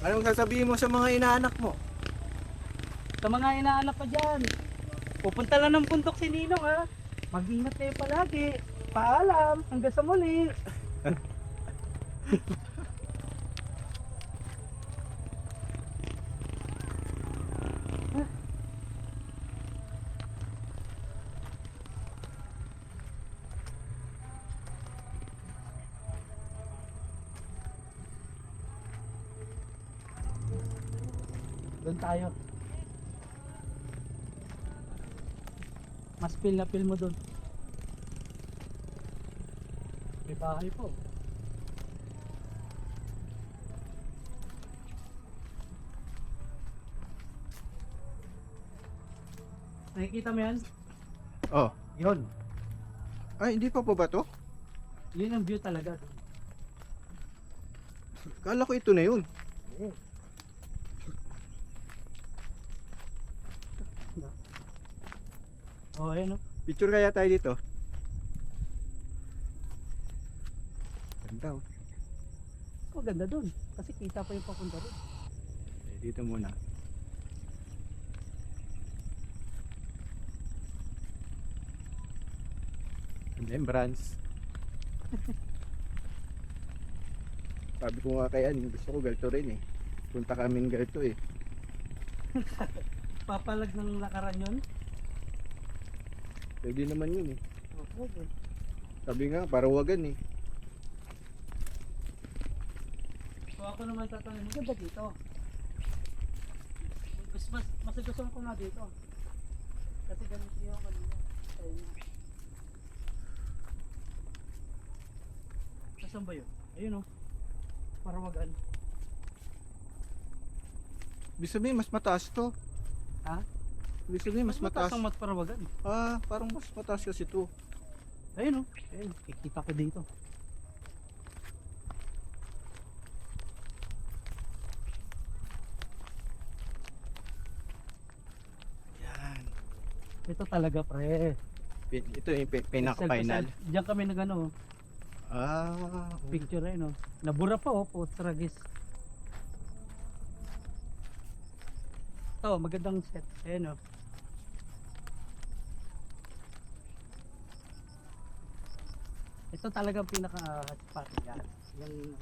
Anong sasabihin mo sa mga inaanak mo? Sa mga inaanak ko dyan, pupunta lang ng bundok si Ninong ha. Mag-ingat kayo palagi. Paalam, hanggang sa muli. Doon tayo. Mas feel na feel mo doon. May bahay po. Nakikita mo yan? Oh. Yun. Ay, hindi pa ba to? Yun ang view talaga. Kala ko ito na yun. Oh, ayun o. Picture kaya tayo dito. Ganda oh. Oh, ganda doon. Kasi kita pa yung papunta doon. Dito muna. Remembrance. Sabi ko nga kaya, gusto ko ganito rin eh. Punta kami ng ganito eh. Papalag ng lakaran yun. Pwede naman yun eh. Okay. Sabi nga, parawagan eh. So ako naman tatanungin, maganda dito. Mas gusto ko nga dito. Kasi ganito yung kanina. Ayun. Nasaan ba yun? Ayun o. Parawagan. Ibig sabihin, mas mataas to. Ha? Ibig sabihin, mas mataas. ang parawagan. Ah, parang mas mataas kasi to. Ayun o. Ayun. Kikita ko dito. Yan. Ito talaga pre. Ito yung pinaka-final. Diyan kami nagano. Ah, Picture eh no. Nabura pa oh, potragis. Ito, magandang set. Ayan oh. Ito talagang pinaka spot yan. Yung